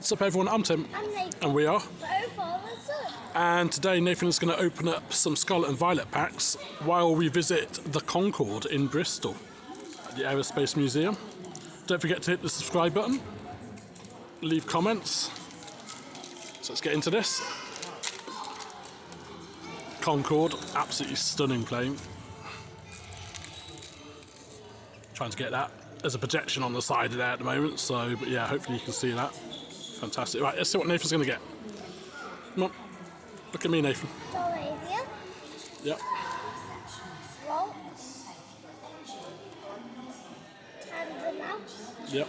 What's up everyone, I'm Tim. I'm Nathan. And we are. Father. And today Nathan is going to open up some Scarlet and Violet packs while we visit the Concorde in Bristol at the Aerospace Museum. Don't forget to hit the subscribe button, leave comments. So let's get into this. Concorde, absolutely stunning plane. Trying to get that. There's a projection on the side of there at the moment, so but yeah, hopefully you can see that. Fantastic. Right, let's see what Nathan's going to get. Come on. Look at me, Nathan. Dolavia. Yep. Waltz. Tandem Mouse. Yep.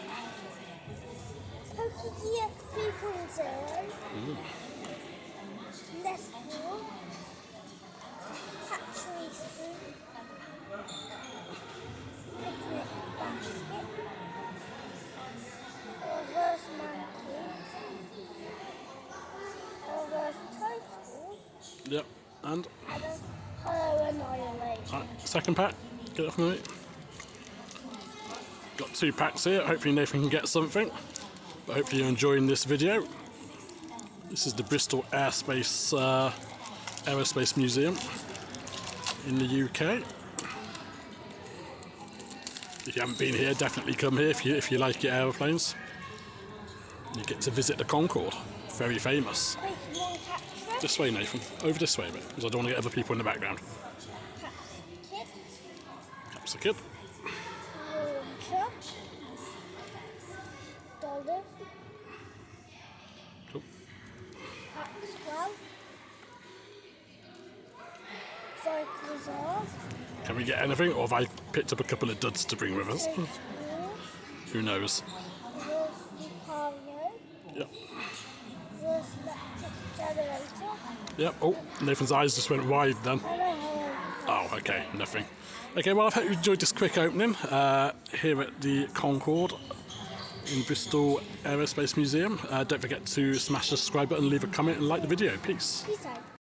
Pokegear 3.0. Nestle. Patrice. Picnic basket. Reverse monkey. Reverse total. Yep. And And a Hello Annihilation. right, second pack. Get it off me. Got two packs here. Hopefully Nathan can get something. But hopefully you're enjoying this video. This is the Bristol Aerospace Museum in the UK. If you haven't been here, definitely come here if you like your aeroplanes. You get to visit the Concorde. Very famous. Pokemontcg. This way, Nathan. Over this way a bit, because I don't want to get other people in the background. Kit. That's a kid. Launcher. Dolphin. Cool. Maxwell. Cyclosaur. Can we get anything, or have I picked up a couple of duds to bring with us? Who knows? Lucario. Yep. Electric generator. Yep. Oh, Nathan's eyes just went wide then. Oh, okay, nothing. Okay, well, I hope you enjoyed this quick opening here at the Concorde in Bristol Aerospace Museum. Don't forget to smash the subscribe button, leave a comment, and like the video. Peace. Peace out.